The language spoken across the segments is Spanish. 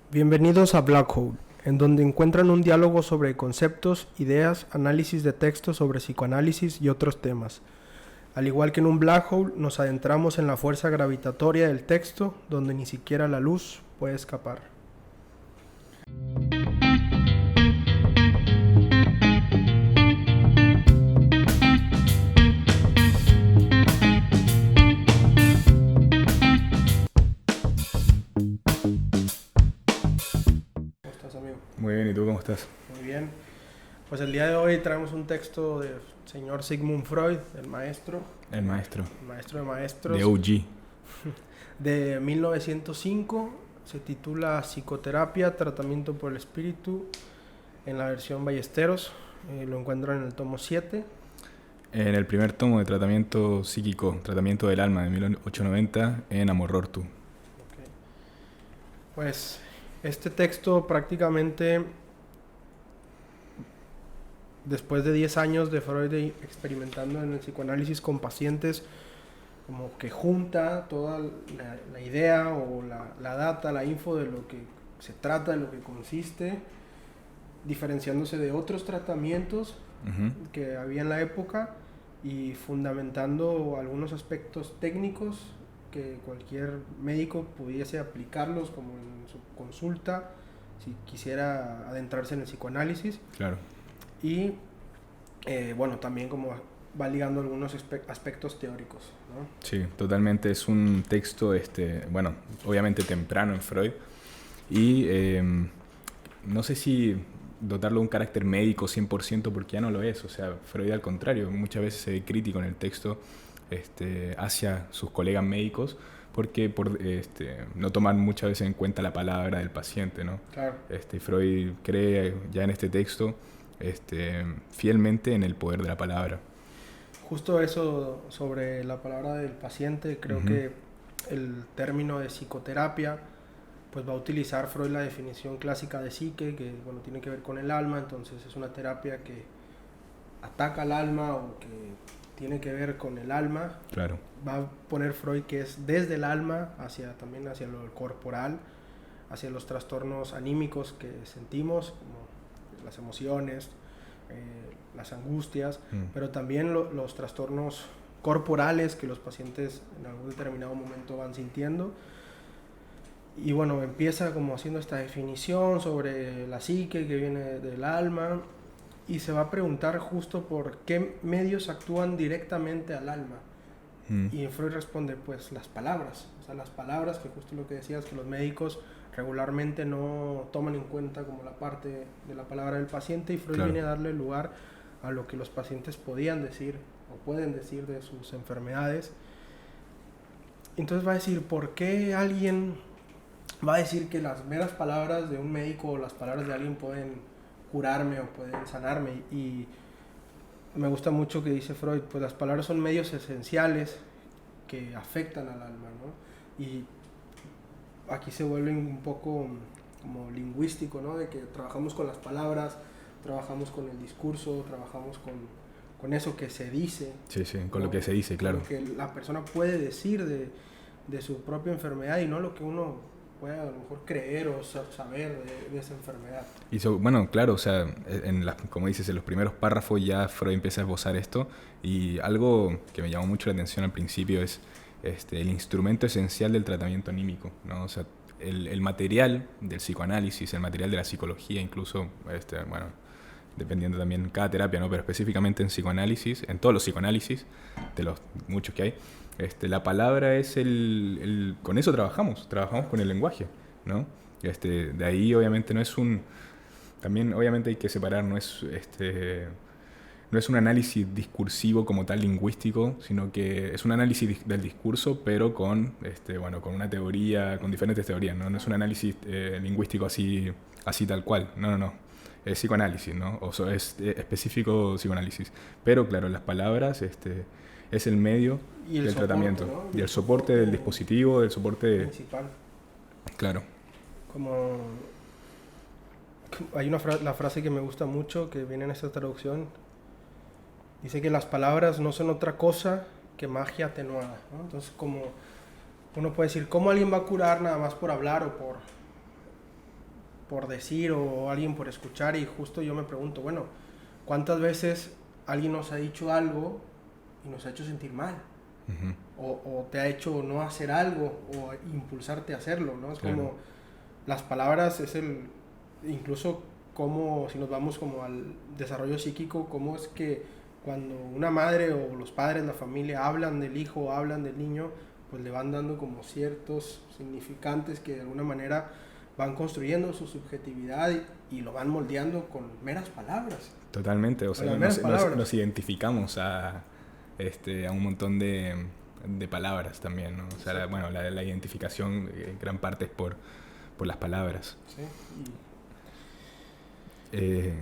Bienvenidos a Black Hole, en donde encuentran un diálogo sobre conceptos, ideas, análisis de textos sobre psicoanálisis y otros temas. Al igual que en un black hole, nos adentramos en la fuerza gravitatoria del texto, donde ni siquiera la luz puede escapar. ¿Cómo estás, amigo? Muy bien, ¿y tú cómo estás? Muy bien. Pues el día de hoy traemos un texto del señor Sigmund Freud, el maestro El maestro. de maestros, De OG. de 1905. Se titula Psicoterapia, Tratamiento por el Espíritu, en la versión Ballesteros. Lo encuentran en el tomo 7. En el primer tomo de Tratamiento Psíquico, Tratamiento del Alma, de 1890, en Amor-Rortu. Pues este texto prácticamente, después de 10 años de Freud experimentando en el psicoanálisis con pacientes, como que junta toda la idea o la data, la info de lo que se trata, de lo que consiste, diferenciándose de otros tratamientos que había en la época y fundamentando algunos aspectos técnicos que cualquier médico pudiese aplicarlos como en su consulta si quisiera adentrarse en el psicoanálisis. Claro. Y bueno, también como va ligando algunos aspectos teóricos, ¿no? Sí, totalmente. Es un texto, bueno, obviamente temprano en Freud. Y no sé si dotarlo de un carácter médico 100% porque ya no lo es. O sea, Freud al contrario, muchas veces se ve crítico en el texto hacia sus colegas médicos porque por no toman muchas veces en cuenta la palabra del paciente, ¿no? Claro. Freud cree ya en este texto fielmente en el poder de la palabra. Justo eso sobre la palabra del paciente, creo que el término de psicoterapia pues va a utilizar Freud la definición clásica de psique, que bueno, tiene que ver con el alma, entonces es una terapia que ataca al alma o que tiene que ver con el alma. Claro. Va a poner Freud que es desde el alma también hacia lo corporal, hacia los trastornos anímicos que sentimos, como las emociones, las angustias, pero también los trastornos corporales que los pacientes en algún determinado momento van sintiendo. Y bueno, empieza como haciendo esta definición sobre la psique que viene del alma y se va a preguntar justo por qué medios actúan directamente al alma. Y Freud responde, pues las palabras, o sea, las palabras, que justo lo que decías, que los médicos regularmente no toman en cuenta como la parte de la palabra del paciente, y Freud Claro. viene a darle lugar a lo que los pacientes podían decir o pueden decir de sus enfermedades. Entonces va a decir, ¿por qué alguien va a decir que las meras palabras de un médico o las palabras de alguien pueden curarme o pueden sanarme? Y me gusta mucho que dice Freud, pues las palabras son medios esenciales que afectan al alma, ¿no? Y aquí se vuelve un poco como lingüístico, ¿no? De que trabajamos con las palabras, trabajamos con el discurso, trabajamos con eso que se dice. Sí, con ¿no? lo que se dice, claro. Lo que la persona puede decir de su propia enfermedad y no lo que uno puede a lo mejor creer o saber de esa enfermedad. Y bueno, claro, o sea, como dices, en los primeros párrafos ya Freud empieza a esbozar esto, y algo que me llamó mucho la atención al principio es el instrumento esencial del tratamiento anímico, ¿no? O sea, el material del psicoanálisis, el material de la psicología, incluso, bueno, dependiendo también cada terapia, ¿no? Pero específicamente en psicoanálisis, en todos los psicoanálisis, de los muchos que hay, la palabra es con eso trabajamos con el lenguaje, ¿no? De ahí obviamente no es también obviamente hay que separar, no es un análisis discursivo como tal lingüístico, sino que es un análisis del discurso, pero con con una teoría, con diferentes teorías, ¿no? No es un análisis lingüístico así tal cual, no. Es psicoanálisis, ¿no? O sea, es específico psicoanálisis. Pero claro, las palabras es el medio del tratamiento, ¿no? Y el soporte del dispositivo, del soporte principal. Claro. Como hay la frase que me gusta mucho que viene en esta traducción, dice que las palabras no son otra cosa que magia atenuada, ¿no? Entonces, como uno puede decir, ¿cómo alguien va a curar nada más por hablar o por decir o alguien por escuchar, y justo yo me pregunto, bueno, ¿cuántas veces alguien nos ha dicho algo y nos ha hecho sentir mal? O te ha hecho no hacer algo o impulsarte a hacerlo, ¿no? Es como las palabras, incluso como si nos vamos como al desarrollo psíquico, cómo es que cuando una madre o los padres, la familia hablan del hijo o hablan del niño, pues le van dando como ciertos significantes que de alguna manera van construyendo su subjetividad y lo van moldeando con meras palabras. Totalmente, o sea, nos identificamos a un montón de palabras también, ¿no? O sea, sí. La identificación en gran parte es por las palabras. Sí.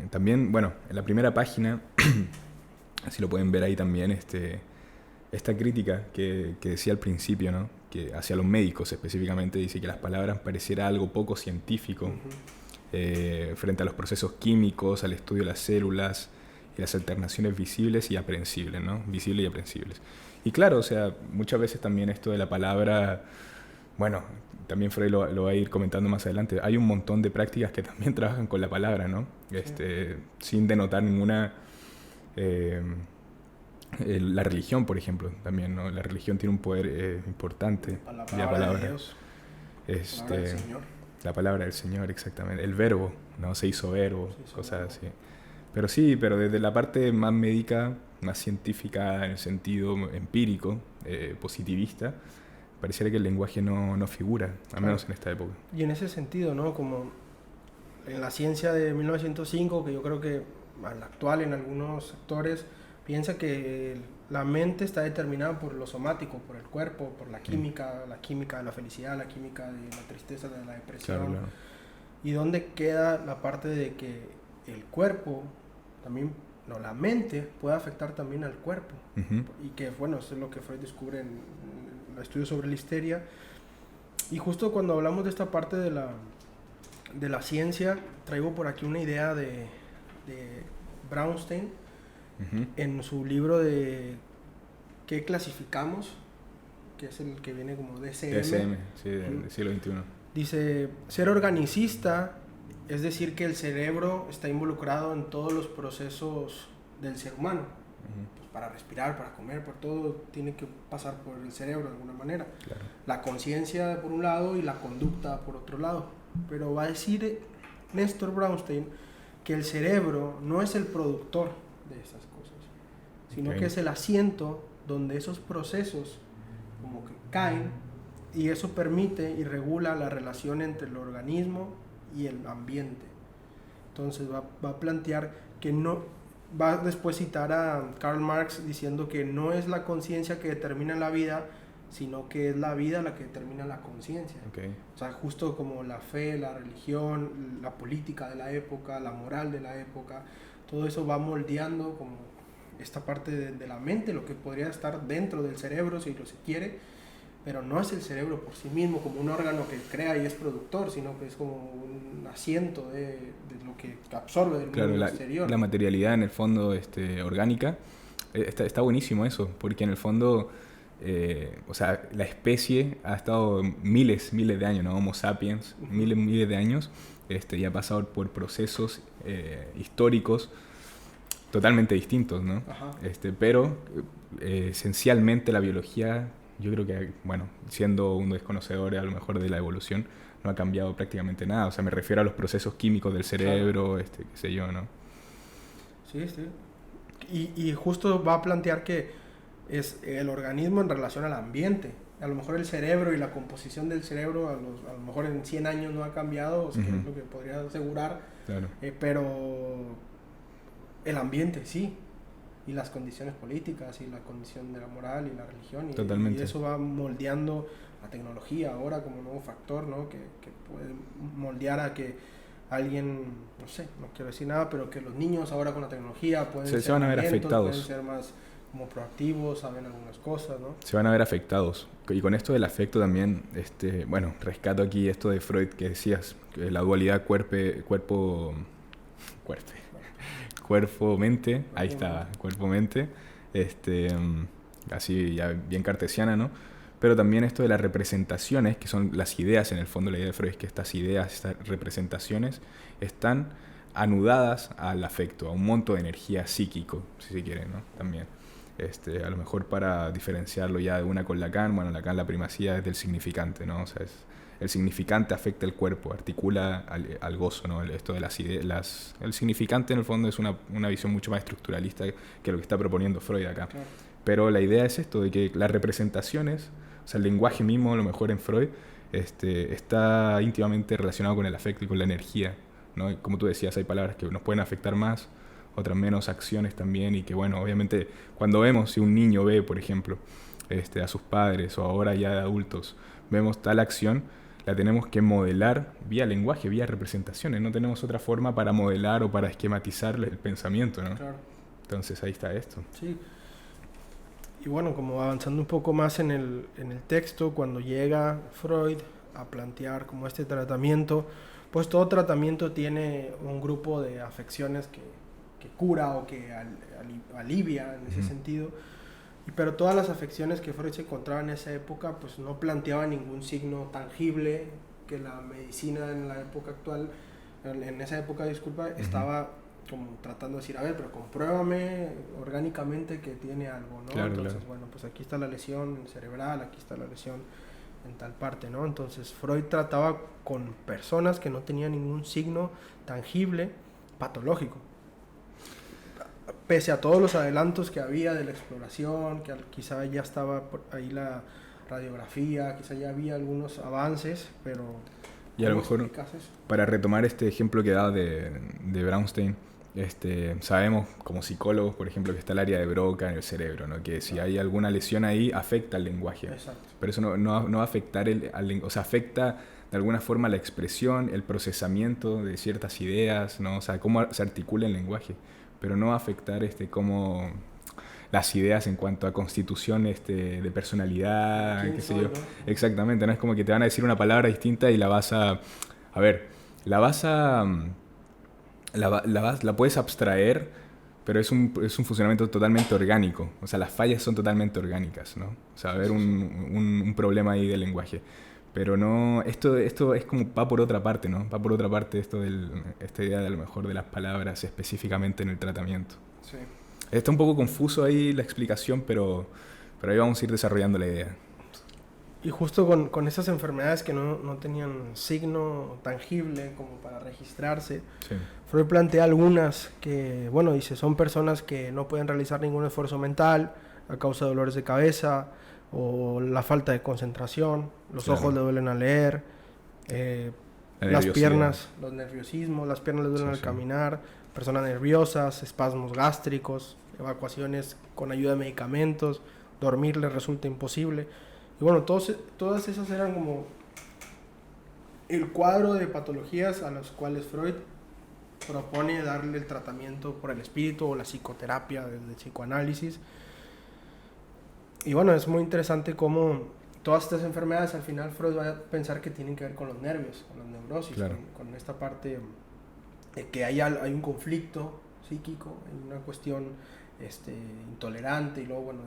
También, bueno, en la primera página, así lo pueden ver ahí también, esta crítica que decía al principio, ¿no? Que hacia los médicos específicamente dice que las palabras pareciera algo poco científico frente a los procesos químicos, al estudio de las células y las alternaciones visibles y aprehensibles, ¿no? Visibles y aprehensibles. Y claro, o sea, muchas veces también esto de la palabra, bueno, también Freud lo va a ir comentando más adelante, hay un montón de prácticas que también trabajan con la palabra, ¿no? Sin denotar ninguna... la religión, por ejemplo, también, ¿no? La religión tiene un poder importante. La palabra de Dios. La palabra del Señor. La palabra del Señor, exactamente. El verbo, ¿no? Se hizo verbo, cosas así. Pero sí, pero desde la parte más médica, más científica, en el sentido empírico, positivista, pareciera que el lenguaje no figura, al menos en esta época. Y en ese sentido, ¿no? Como en la ciencia de 1905, que yo creo que al actual en algunos sectores piensa que la mente está determinada por lo somático, por el cuerpo, por la química de la felicidad, la química de la tristeza, de la depresión. Claro, claro. Y dónde queda la parte de que el cuerpo también, no, la mente puede afectar también al cuerpo. Y que, bueno, eso es lo que Freud descubre en el estudio sobre la histeria. Y justo cuando hablamos de esta parte de la ciencia, traigo por aquí una idea de Brownstein, en su libro de ¿Qué clasificamos?, que es el que viene como DSM. DSM, sí, del siglo XXI. Dice, ser organicista es decir que el cerebro está involucrado en todos los procesos del ser humano. Pues para respirar, para comer, por todo tiene que pasar por el cerebro de alguna manera. Claro. La conciencia por un lado y la conducta por otro lado. Pero va a decir Néstor Brownstein que el cerebro no es el productor de esas cosas, sino que es el asiento donde esos procesos como que caen, y eso permite y regula la relación entre el organismo y el ambiente. Entonces va a plantear que no, va a después citar a Karl Marx diciendo que no es la conciencia que determina la vida, sino que es la vida la que determina la conciencia. O sea, justo como la fe, la religión, la política de la época, la moral de la época, todo eso va moldeando como esta parte de la mente, lo que podría estar dentro del cerebro si lo se quiere, pero no es el cerebro por sí mismo como un órgano que crea y es productor, sino que es como un asiento de lo que absorbe del mundo exterior. La materialidad en el fondo orgánica, está buenísimo eso, porque en el fondo... o sea, la especie ha estado miles de años, ¿no? Homo sapiens, miles de años, y ha pasado por procesos históricos totalmente distintos, ¿no? Pero esencialmente la biología, yo creo que, bueno, siendo un desconocedor a lo mejor de la evolución, no ha cambiado prácticamente nada. O sea, me refiero a los procesos químicos del cerebro, qué sé yo, ¿no? Sí. Y justo va a plantear que es el organismo en relación al ambiente. A lo mejor el cerebro y la composición del cerebro a lo mejor en 100 años no ha cambiado, o sea, es lo que podría asegurar, claro. Pero el ambiente sí, y las condiciones políticas y la condición de la moral y la religión, y eso va moldeando la tecnología ahora como nuevo factor, ¿no? que puede moldear a que alguien, no sé, no quiero decir nada, pero que los niños ahora con la tecnología se van a ver afectados, pueden ser más como proactivos, saben algunas cosas, ¿no? Se van a ver afectados. Y con esto del afecto también, bueno, rescato aquí esto de Freud que decías, que la dualidad cuerpo-mente, ahí está, cuerpo-mente, así ya bien cartesiana, ¿no? pero también esto de las representaciones, que son las ideas, en el fondo la idea de Freud es que estas ideas, estas representaciones, están anudadas al afecto, a un monto de energía psíquico, si se quiere, ¿no? También. A lo mejor para diferenciarlo ya de una con Lacan, bueno, Lacan la primacía es del significante, ¿no? O sea, el significante afecta el cuerpo, articula al gozo, ¿no? Esto de las ideas, el significante en el fondo es una visión mucho más estructuralista que lo que está proponiendo Freud acá. Claro. Pero la idea es esto, de que las representaciones, o sea, el lenguaje mismo, a lo mejor en Freud, está íntimamente relacionado con el afecto y con la energía, ¿no? Y como tú decías, hay palabras que nos pueden afectar más, otras menos, acciones también, y que bueno, obviamente cuando vemos, si un niño ve, por ejemplo, a sus padres o ahora ya de adultos, vemos tal acción, la tenemos que modelar vía lenguaje, vía representaciones, no tenemos otra forma para modelar o para esquematizar el pensamiento, ¿no? Claro. Entonces ahí está esto. Sí. Y bueno, como avanzando un poco más en el texto, cuando llega Freud a plantear como este tratamiento, pues todo tratamiento tiene un grupo de afecciones que cura o que alivia en ese sentido, pero todas las afecciones que Freud se encontraba en esa época pues no planteaban ningún signo tangible que la medicina en la época actual, en esa época, disculpa, estaba como tratando de decir, a ver, pero compruébame orgánicamente que tiene algo, ¿no? Claro, entonces, claro. Bueno, pues aquí está la lesión cerebral, aquí está la lesión en tal parte, ¿no? Entonces Freud trataba con personas que no tenían ningún signo tangible patológico. Pese a todos los adelantos que había de la exploración, que quizá ya estaba por ahí la radiografía, quizá ya había algunos avances, pero... Y a lo mejor, para retomar este ejemplo que daba de Brownstein, sabemos como psicólogos, por ejemplo, que está el área de Broca en el cerebro, ¿no? Que si hay alguna lesión ahí, afecta al lenguaje. Exacto. Pero eso no va a afectar al lenguaje, o sea, afecta de alguna forma la expresión, el procesamiento de ciertas ideas, ¿no? O sea, cómo se articula el lenguaje, pero no va a afectar cómo las ideas en cuanto a constitución de personalidad, qué sé yo. ¿No? Exactamente, no es como que te van a decir una palabra distinta y la vas a... A ver, la puedes abstraer, pero es un funcionamiento totalmente orgánico. O sea, las fallas son totalmente orgánicas, ¿no? O sea, va a haber un problema ahí del lenguaje. Pero no, esto es como va por otra parte, ¿no? Va por otra parte esta idea de a lo mejor de las palabras específicamente en el tratamiento. Sí. Está un poco confuso ahí la explicación, pero ahí vamos a ir desarrollando la idea. Y justo con esas enfermedades que no tenían signo tangible como para registrarse, sí. Freud plantea algunas que, bueno, dice, son personas que no pueden realizar ningún esfuerzo mental a causa de dolores de cabeza o la falta de concentración, los ojos le duelen al leer, las piernas, los nerviosismos, las piernas le duelen al caminar, personas nerviosas, espasmos gástricos, evacuaciones con ayuda de medicamentos, dormir les resulta imposible. Y bueno, todas esas eran como el cuadro de patologías a las cuales Freud propone darle el tratamiento por el espíritu o la psicoterapia del psicoanálisis. Y bueno, es muy interesante cómo todas estas enfermedades al final Freud va a pensar que tienen que ver con los nervios, con las neurosis, claro. con esta parte de que hay un conflicto psíquico, hay una cuestión intolerante, y luego bueno,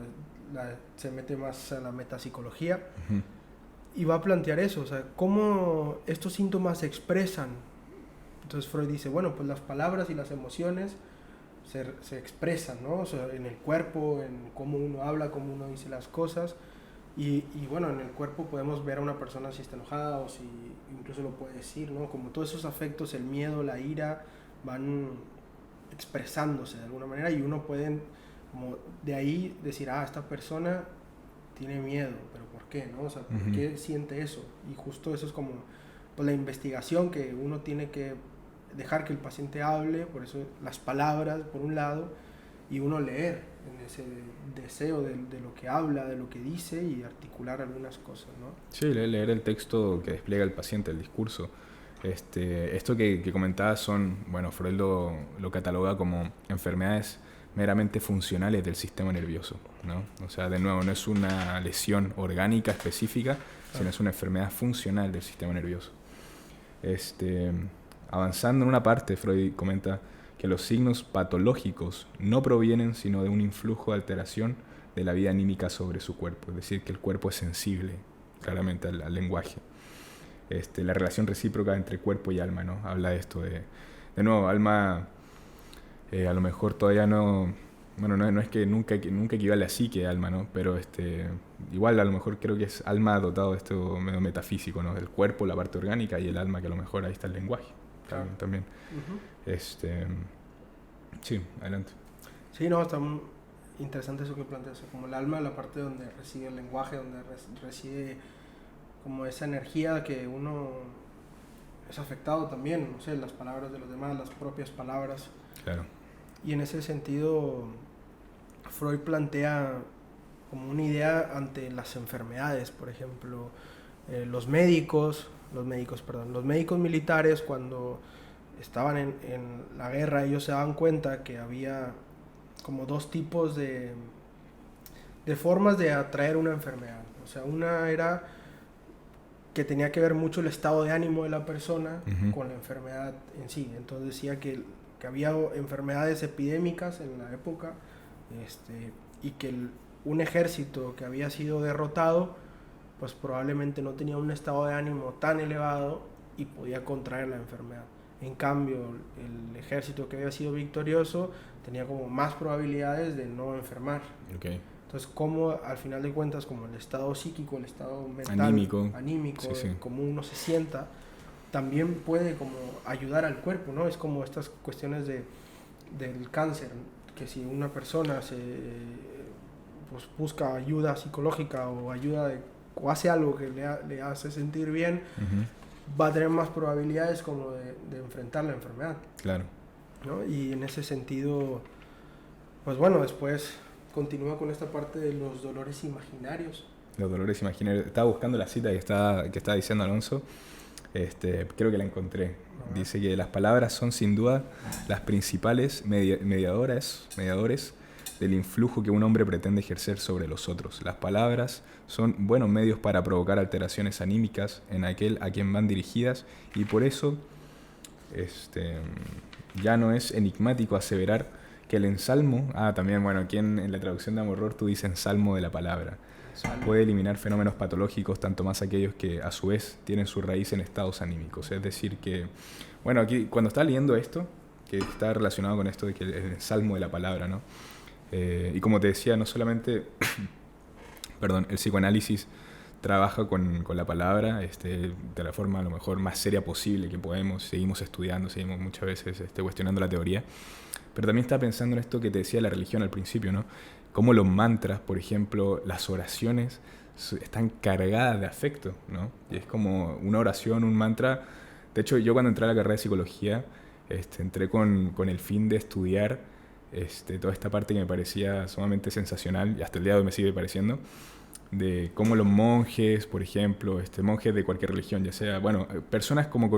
se mete más a la metapsicología y va a plantear eso, o sea, cómo estos síntomas se expresan. Entonces Freud dice, bueno, pues las palabras y las emociones se expresan, ¿no? O sea, en el cuerpo, en cómo uno habla, cómo uno dice las cosas, y bueno, en el cuerpo podemos ver a una persona si está enojada o si incluso lo puede decir, ¿no? Como todos esos afectos, el miedo, la ira, van expresándose de alguna manera, y uno puede como de ahí decir, esta persona tiene miedo, pero ¿por qué? ¿No? O sea, ¿por qué siente eso? Y justo eso es como pues, la investigación que uno tiene que dejar que el paciente hable, por eso las palabras por un lado, y uno leer en ese deseo de lo que habla, de lo que dice, y articular algunas cosas, ¿no? Sí, leer el texto que despliega el paciente, el discurso. Esto que comentabas son, bueno, Freud lo cataloga como enfermedades meramente funcionales del sistema nervioso, ¿no? O sea, de nuevo, no es una lesión orgánica específica, sino es una enfermedad funcional del sistema nervioso. Avanzando en una parte, Freud comenta que los signos patológicos no provienen sino de un influjo de alteración de la vida anímica sobre su cuerpo, es decir, que el cuerpo es sensible claramente al lenguaje. La relación recíproca entre cuerpo y alma, ¿no? Habla de esto de nuevo, alma a lo mejor todavía no, bueno, no es que nunca equivale a psique, alma, ¿no? Pero igual a lo mejor creo que es alma dotado de esto medio metafísico, ¿no? El cuerpo, la parte orgánica, y el alma, que a lo mejor ahí está el lenguaje. Claro. También. Sí, adelante. Sí, no, está muy interesante eso que planteas, como el alma, la parte donde reside el lenguaje, donde reside como esa energía que uno es afectado también, no sé, las palabras de los demás, las propias palabras. Claro. Y en ese sentido, Freud plantea como una idea ante las enfermedades, por ejemplo, los médicos militares, cuando estaban en la guerra, ellos se daban cuenta que había como dos tipos de formas de atraer una enfermedad. O sea, una era que tenía que ver mucho el estado de ánimo de la persona con la enfermedad en sí. Entonces decía que había enfermedades epidémicas en la época, y que un ejército que había sido derrotado, pues probablemente no tenía un estado de ánimo tan elevado y podía contraer la enfermedad. En cambio, el ejército que había sido victorioso tenía como más probabilidades de no enfermar. Okay. Entonces, como al final de cuentas, como el estado psíquico, el estado mental, anímico sí. Como uno se sienta, también puede como ayudar al cuerpo, ¿no? Es como estas cuestiones del cáncer, que si una persona pues busca ayuda psicológica o o hace algo que le hace sentir bien, va a tener más probabilidades como de enfrentar la enfermedad. Claro. ¿No? Y en ese sentido, pues bueno, después continúa con esta parte de los dolores imaginarios. Los dolores imaginarios. Estaba buscando la cita que estaba diciendo Alonso. Creo que la encontré. Dice que las palabras son sin duda las principales mediadores del influjo que un hombre pretende ejercer sobre los otros. Las palabras son buenos medios para provocar alteraciones anímicas en aquel a quien van dirigidas, y por eso ya no es enigmático aseverar que el ensalmo, también, bueno, aquí en la traducción de Amoror tú dices ensalmo de la palabra, puede eliminar fenómenos patológicos, tanto más aquellos que a su vez tienen su raíz en estados anímicos. Es decir que, bueno, aquí cuando estaba leyendo esto, que está relacionado con esto de que el ensalmo de la palabra, ¿no? Y como te decía, no solamente el psicoanálisis trabaja con la palabra de la forma a lo mejor más seria posible que podemos, seguimos estudiando, seguimos muchas veces cuestionando la teoría, pero también estaba pensando en esto que te decía la religión al principio, ¿no? Cómo los mantras, por ejemplo, las oraciones están cargadas de afecto, ¿no? Y es como una oración, un mantra. De hecho, yo cuando entré a la carrera de psicología, entré con el fin de estudiar toda esta parte que me parecía sumamente sensacional, y hasta el día de hoy me sigue pareciendo, de cómo los monjes, por ejemplo, monjes de cualquier religión, ya sea, bueno, personas como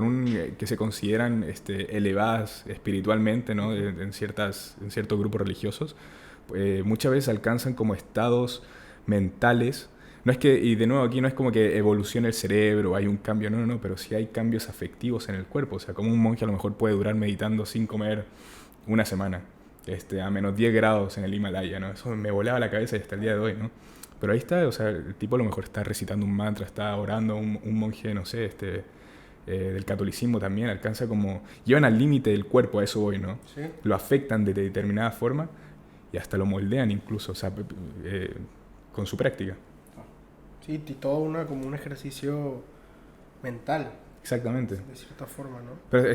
que se consideran elevadas espiritualmente, ¿no? En ciertos grupos religiosos, muchas veces alcanzan como estados mentales. No es que, y de nuevo aquí no es como que evolucione el cerebro, hay un cambio, no, pero sí hay cambios afectivos en el cuerpo. O sea, como un monje a lo mejor puede durar meditando sin comer una semana, a menos 10 grados en el Himalaya, ¿no? Eso me volaba la cabeza y hasta el día de hoy, ¿no? Pero ahí está, o sea, el tipo a lo mejor está recitando un mantra, está orando, un monje, no sé, del catolicismo también, alcanza como, llevan al límite del cuerpo, a eso voy, ¿no? Sí. Lo afectan de determinada forma y hasta lo moldean incluso, o sea, con su práctica. Sí, y todo como un ejercicio mental. Exactamente. De cierta forma, ¿no? Pero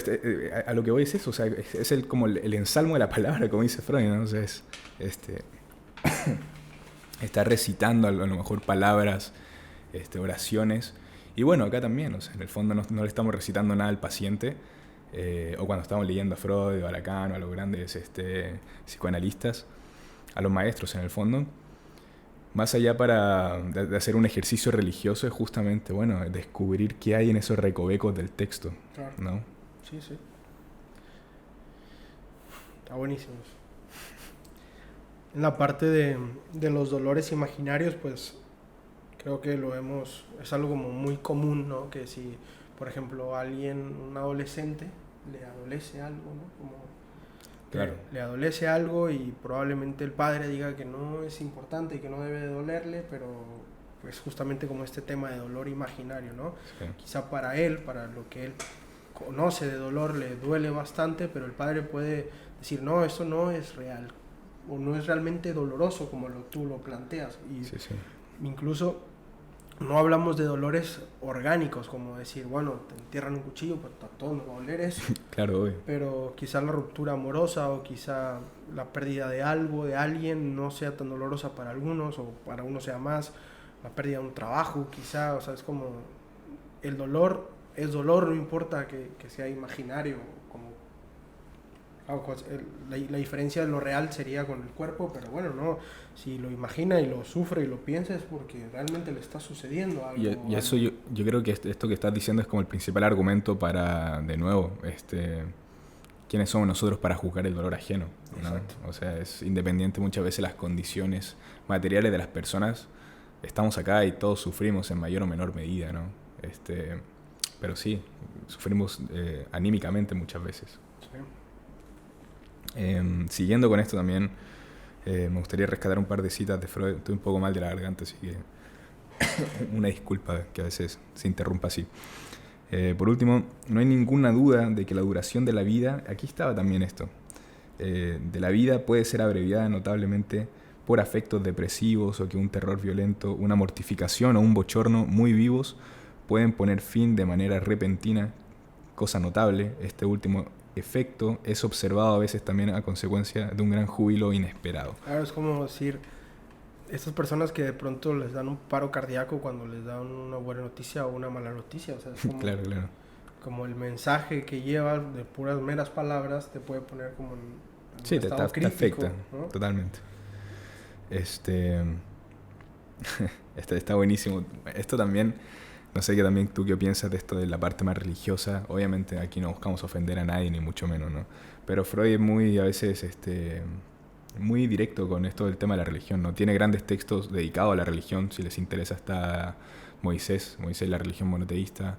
a lo que voy es eso, o sea, es como el ensalmo de la palabra, como dice Freud, ¿no? O sea, está recitando a lo mejor palabras, oraciones. Y bueno, acá también, o sea, en el fondo no le estamos recitando nada al paciente, o cuando estamos leyendo a Freud o a Lacan o a los grandes psicoanalistas, a los maestros en el fondo. Más allá de hacer un ejercicio religioso es justamente, bueno, descubrir qué hay en esos recovecos del texto, claro. ¿no? Sí. Está buenísimo. En la parte de los dolores imaginarios, pues creo que es algo como muy común, ¿no? Que si, por ejemplo, un adolescente, le adolece algo, ¿no? Como Claro. Le adolece algo y probablemente el padre diga que no es importante y que no debe de dolerle, pero pues justamente como este tema de dolor imaginario, ¿no? Sí. Quizá para él, para lo que él conoce de dolor, le duele bastante, pero el padre puede decir, no, esto no es real, o no es realmente doloroso como tú lo planteas. Y Sí, sí. incluso no hablamos de dolores orgánicos, como decir, bueno, te entierran un cuchillo, pues a todos nos va a doler eso. Claro, obvio. Pero quizá la ruptura amorosa o quizá la pérdida de algo, de alguien, no sea tan dolorosa para algunos o para unos sea más. La pérdida de un trabajo, quizá, o sea, es como el dolor es dolor, no importa que sea imaginario, como la diferencia de lo real sería con el cuerpo, pero bueno, no, si lo imagina y lo sufre y lo piensa es porque realmente le está sucediendo algo. Y eso yo creo que esto que estás diciendo es como el principal argumento para, de nuevo, quiénes somos nosotros para juzgar el dolor ajeno, ¿no? O sea, es independiente muchas veces las condiciones materiales de las personas. Estamos acá y todos sufrimos en mayor o menor medida, ¿no? Pero sí, sufrimos anímicamente muchas veces. Sí. Siguiendo con esto también, me gustaría rescatar un par de citas de Freud. Estoy un poco mal de la garganta, así que una disculpa que a veces se interrumpa así. Por último, no hay ninguna duda de que la duración de la vida, aquí estaba también esto, de la vida puede ser abreviada notablemente por afectos depresivos o que un terror violento, una mortificación o un bochorno muy vivos pueden poner fin de manera repentina. Cosa notable, este último efecto es observado a veces también a consecuencia de un gran júbilo inesperado. Claro, es como decir, estas personas que de pronto les dan un paro cardíaco cuando les dan una buena noticia o una mala noticia, o sea, es como, Claro. como el mensaje que lleva de puras meras palabras te puede poner como en Sí, un estado crítico, te afecta, ¿no? totalmente. Está buenísimo. Esto también, no sé también tú qué piensas de esto de la parte más religiosa. Obviamente aquí no buscamos ofender a nadie, ni mucho menos, ¿no? Pero Freud es muy, a veces, muy directo con esto del tema de la religión, ¿no? Tiene grandes textos dedicados a la religión, si les interesa está Moisés, la religión monoteísta.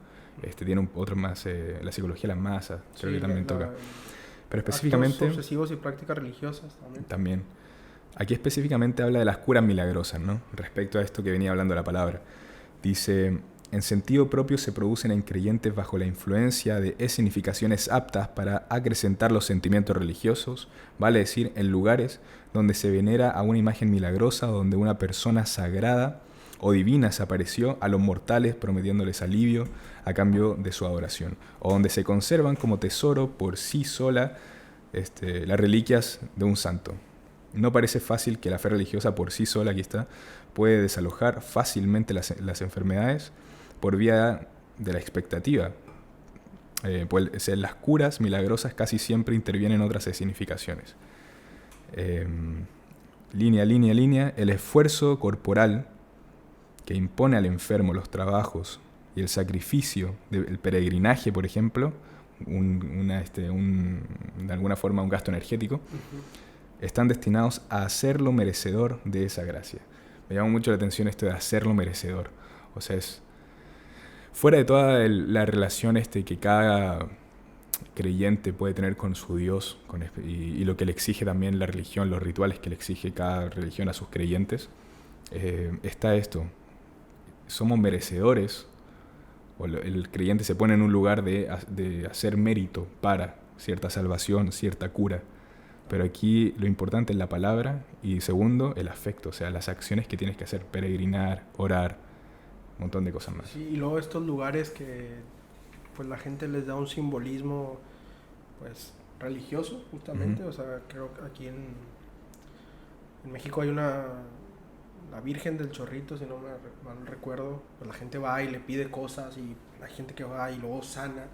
Tiene otro más, la psicología de las masas, creo que también toca. Pero específicamente... Actos obsesivos y prácticas religiosas También. Aquí específicamente habla de las curas milagrosas, ¿no? Respecto a esto que venía hablando la palabra. Dice, en sentido propio se producen en creyentes bajo la influencia de escenificaciones aptas para acrecentar los sentimientos religiosos, vale decir, en lugares donde se venera a una imagen milagrosa o donde una persona sagrada o divina se apareció a los mortales prometiéndoles alivio a cambio de su adoración, o donde se conservan como tesoro por sí sola las reliquias de un santo. No parece fácil que la fe religiosa por sí sola, aquí está, puede desalojar fácilmente las enfermedades por vía de la expectativa. Pues en las curas milagrosas casi siempre intervienen otras significaciones. Línea, el esfuerzo corporal que impone al enfermo los trabajos y el sacrificio del peregrinaje, por ejemplo, de alguna forma un gasto energético, están destinados a hacerlo merecedor de esa gracia. Me llama mucho la atención esto de hacerlo merecedor. O sea, es fuera de toda la relación que cada creyente puede tener con su Dios y lo que le exige también la religión, los rituales que le exige cada religión a sus creyentes, está esto. Somos merecedores, o el creyente se pone en un lugar de hacer mérito para cierta salvación, cierta cura. Pero aquí lo importante es la palabra y segundo, el afecto, o sea, las acciones que tienes que hacer, peregrinar, orar, un montón de cosas más. Sí, y luego estos lugares que pues la gente les da un simbolismo pues religioso justamente, o sea, creo que aquí en México hay la Virgen del Chorrito, si no mal recuerdo, pues la gente va y le pide cosas y hay gente que va y luego sana.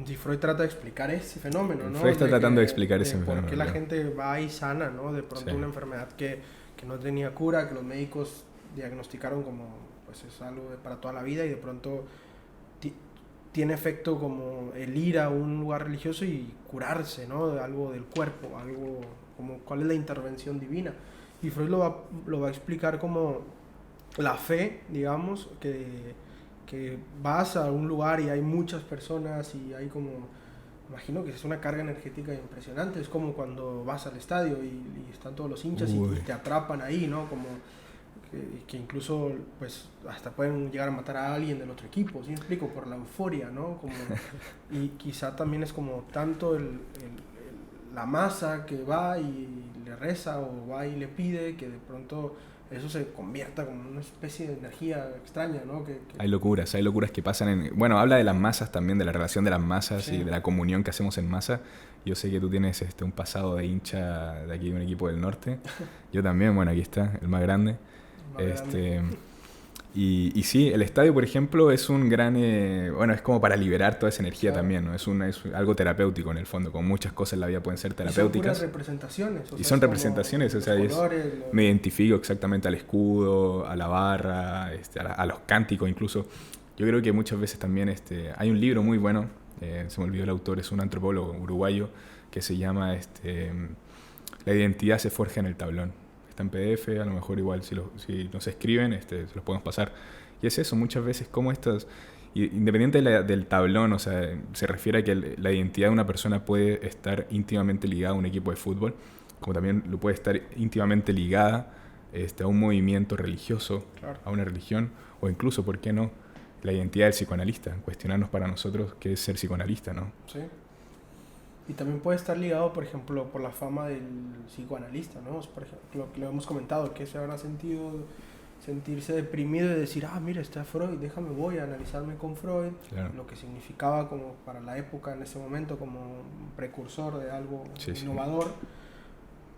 Y Freud trata de explicar ese fenómeno, ¿no? Freud está tratando de explicar ese fenómeno. Por qué la gente va y sana, ¿no? De pronto una enfermedad que no tenía cura, que los médicos diagnosticaron como, pues es algo para toda la vida y de pronto tiene efecto como el ir a un lugar religioso y curarse, ¿no? De algo del cuerpo, algo como cuál es la intervención divina. Y Freud lo va a explicar como la fe, digamos, que vas a un lugar y hay muchas personas y hay como imagino que es una carga energética impresionante. Es como cuando vas al estadio y están todos los hinchas y te atrapan ahí, ¿no? Como que incluso pues hasta pueden llegar a matar a alguien del otro equipo, ¿sí me explico? Por la euforia, ¿no? Como, y quizá también es como tanto la masa que va y le reza o va y le pide, que de pronto eso se convierta como en una especie de energía extraña, ¿no? Hay locuras que pasan en... Bueno, habla de las masas también, de la relación de las masas y de la comunión que hacemos en masa. Yo sé que tú tienes un pasado de hincha de aquí de un equipo del norte. Yo también, bueno, aquí está, el más grande. Y sí, el estadio, por ejemplo, es un gran... bueno, es como para liberar toda esa energía también, ¿no? Es algo terapéutico en el fondo, como muchas cosas en la vida pueden ser terapéuticas. Y son representaciones. Y son representaciones, o sea, colores, me identifico exactamente al escudo, a la barra, a los cánticos incluso. Yo creo que muchas veces también hay un libro muy bueno, se me olvidó el autor, es un antropólogo uruguayo, que se llama La identidad se forja en el tablón. En PDF, a lo mejor igual si nos escriben, se los podemos pasar. Y es eso, muchas veces como estas, independiente del tablón, o sea, se refiere a que la identidad de una persona puede estar íntimamente ligada a un equipo de fútbol, como también lo puede estar íntimamente ligada a un movimiento religioso, a una religión, o incluso, ¿por qué no?, la identidad del psicoanalista, cuestionarnos para nosotros qué es ser psicoanalista, ¿no? Sí. Y también puede estar ligado, por ejemplo, por la fama del psicoanalista, ¿no? Por ejemplo, lo que hemos comentado, que se habrá sentirse deprimido y decir, mira, está Freud, voy a analizarme con Freud, lo que significaba como para la época en ese momento como un precursor de algo innovador.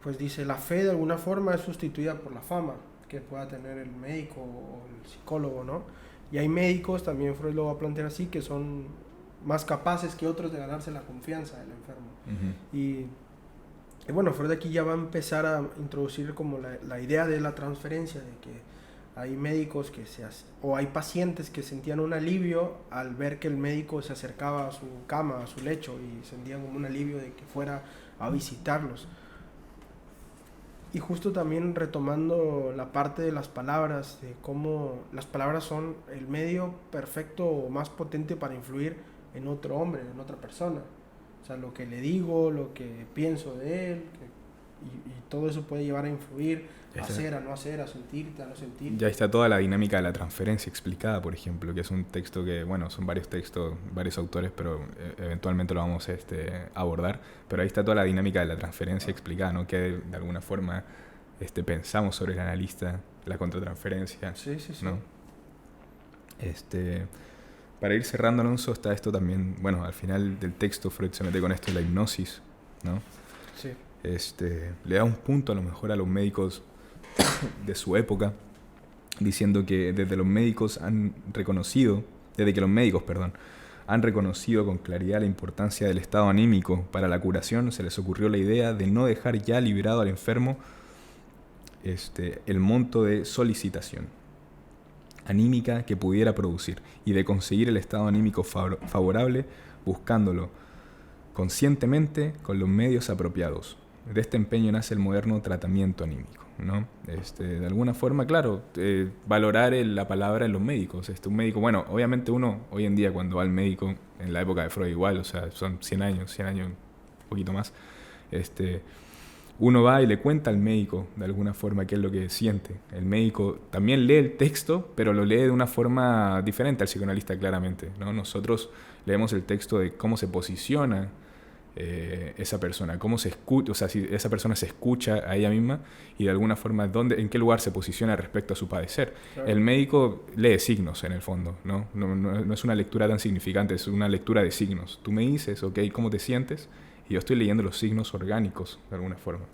Pues dice, la fe de alguna forma es sustituida por la fama que pueda tener el médico o el psicólogo, ¿no? Y hay médicos, también Freud lo va a plantear así, que son más capaces que otros de ganarse la confianza del enfermo. Y bueno, Freud aquí ya va a empezar a introducir como la idea de la transferencia, de que hay médicos o hay pacientes que sentían un alivio al ver que el médico se acercaba a su cama, a su lecho, y sentían como un alivio de que fuera a visitarlos. Y justo también retomando la parte de las palabras, de cómo las palabras son el medio perfecto o más potente para influir en otro hombre, en otra persona. O sea, lo que le digo, lo que pienso de él, y todo eso puede llevar a influir, a hacer, a no hacer, a sentirte, a no sentirte. Ya está toda la dinámica de la transferencia explicada, por ejemplo, que es un texto que, bueno, son varios textos, varios autores, pero eventualmente lo vamos a abordar. Pero ahí está toda la dinámica de la transferencia explicada, ¿no? Que de alguna forma pensamos sobre el analista, la contratransferencia. Sí. ¿No? Para ir cerrando, Alonso, está esto también, bueno, al final del texto Freud se mete con esto de la hipnosis, ¿no? Sí. Le da un punto a lo mejor a los médicos de su época, diciendo que desde que los médicos han reconocido con claridad la importancia del estado anímico para la curación, se les ocurrió la idea de no dejar ya liberado al enfermo el monto de solicitación anímica que pudiera producir y de conseguir el estado anímico favorable buscándolo conscientemente con los medios apropiados. De este empeño nace el moderno tratamiento anímico, ¿no? De alguna forma, claro, valorar la palabra en los médicos. Un médico, bueno, obviamente uno hoy en día cuando va al médico, en la época de Freud igual, o sea, son 100 años, un poquito más, uno va y le cuenta al médico de alguna forma qué es lo que siente. El médico también lee el texto, pero lo lee de una forma diferente al psicoanalista claramente, ¿no? Nosotros leemos el texto de cómo se posiciona esa persona, cómo se escucha, o sea, si esa persona se escucha a ella misma y de alguna forma en qué lugar se posiciona respecto a su padecer. Claro. El médico lee signos en el fondo, ¿no? No es una lectura tan significante, es una lectura de signos. Tú me dices, ok, ¿cómo te sientes? Y yo estoy leyendo los signos orgánicos de alguna forma.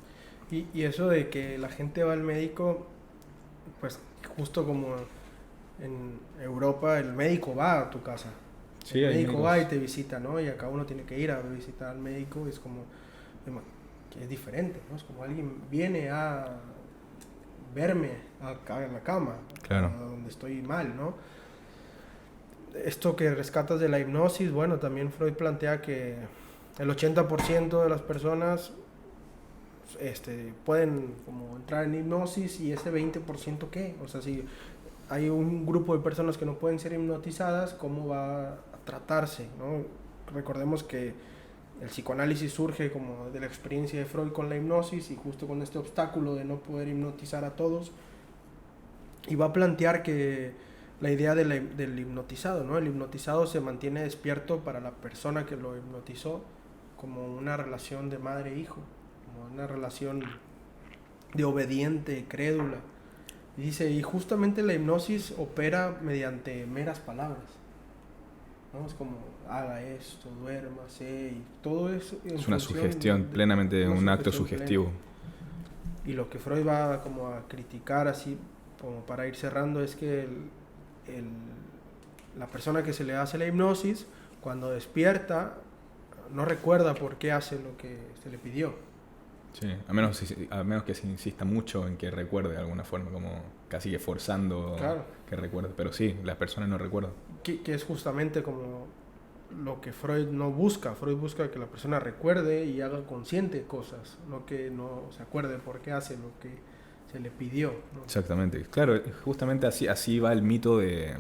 Y eso de que la gente va al médico, pues justo como en Europa el médico va a tu casa. Sí, el médico va y te visita, ¿no? Y acá uno tiene que ir a visitar al médico, es como que es diferente, ¿no? Es como alguien viene a verme acá en la cama, claro, a donde estoy mal, ¿no? Esto que rescatas de la hipnosis, bueno, también Freud plantea que el 80% de las personas pueden como entrar en hipnosis, y ese 20% ¿qué? O sea, si hay un grupo de personas que no pueden ser hipnotizadas, ¿cómo va a tratarse, ¿no? Recordemos que El psicoanálisis surge como de la experiencia de Freud con la hipnosis y justo con este obstáculo de no poder hipnotizar a todos. Y va a plantear que la idea del hipnotizado, ¿no? El hipnotizado se mantiene despierto para la persona que lo hipnotizó como una relación de madre-hijo, como una relación de obediente, crédula. Y dice, y justamente la hipnosis opera mediante meras palabras, ¿no? Es como, haga esto, duérmase, y todo eso es una sugestión, plenamente un acto sugestivo. Y lo que Freud va como a criticar, así como para ir cerrando, es que la persona que se le hace la hipnosis, cuando despierta, no recuerda por qué hace lo que se le pidió. Sí, a menos que se insista mucho en que recuerde de alguna forma, como casi que forzando que recuerde. Pero sí, las personas no recuerdan. Que es justamente como lo que Freud no busca. Freud busca que la persona recuerde y haga consciente cosas, no que no se acuerde por qué hace lo que se le pidió, ¿no? Exactamente. Claro, justamente así va el mito de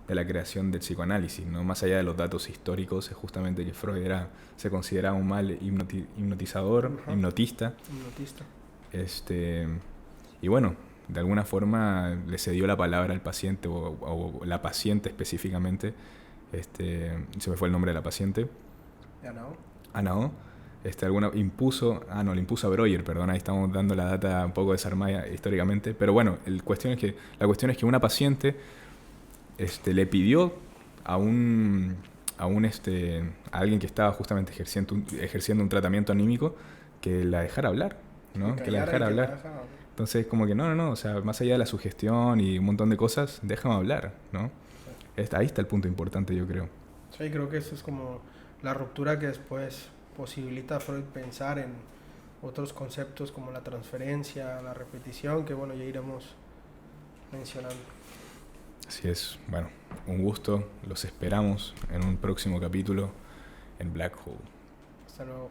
la creación del psicoanálisis, ¿no? Más allá de los datos históricos, es justamente que Freud se consideraba un mal hipnotizador, hipnotista. Y bueno, de alguna forma le cedió la palabra al paciente, o la paciente específicamente. Se me fue el nombre de la paciente. Anao. Le impuso a Breuer, perdón, ahí estamos dando la data un poco desarmada históricamente. Pero bueno, la cuestión es que una paciente le pidió a alguien que estaba justamente ejerciendo un tratamiento anímico que la dejara hablar, ¿no? Que la dejara hablar. Entonces, como que no, o sea, más allá de la sugestión y un montón de cosas, déjame hablar, ¿no? Sí. Ahí está el punto importante, yo creo. Sí, creo que eso es como la ruptura que después posibilita a Freud pensar en otros conceptos como la transferencia, la repetición, que bueno, ya iremos mencionando. Así es. Bueno, un gusto. Los esperamos en un próximo capítulo en Black Hole. Hasta luego.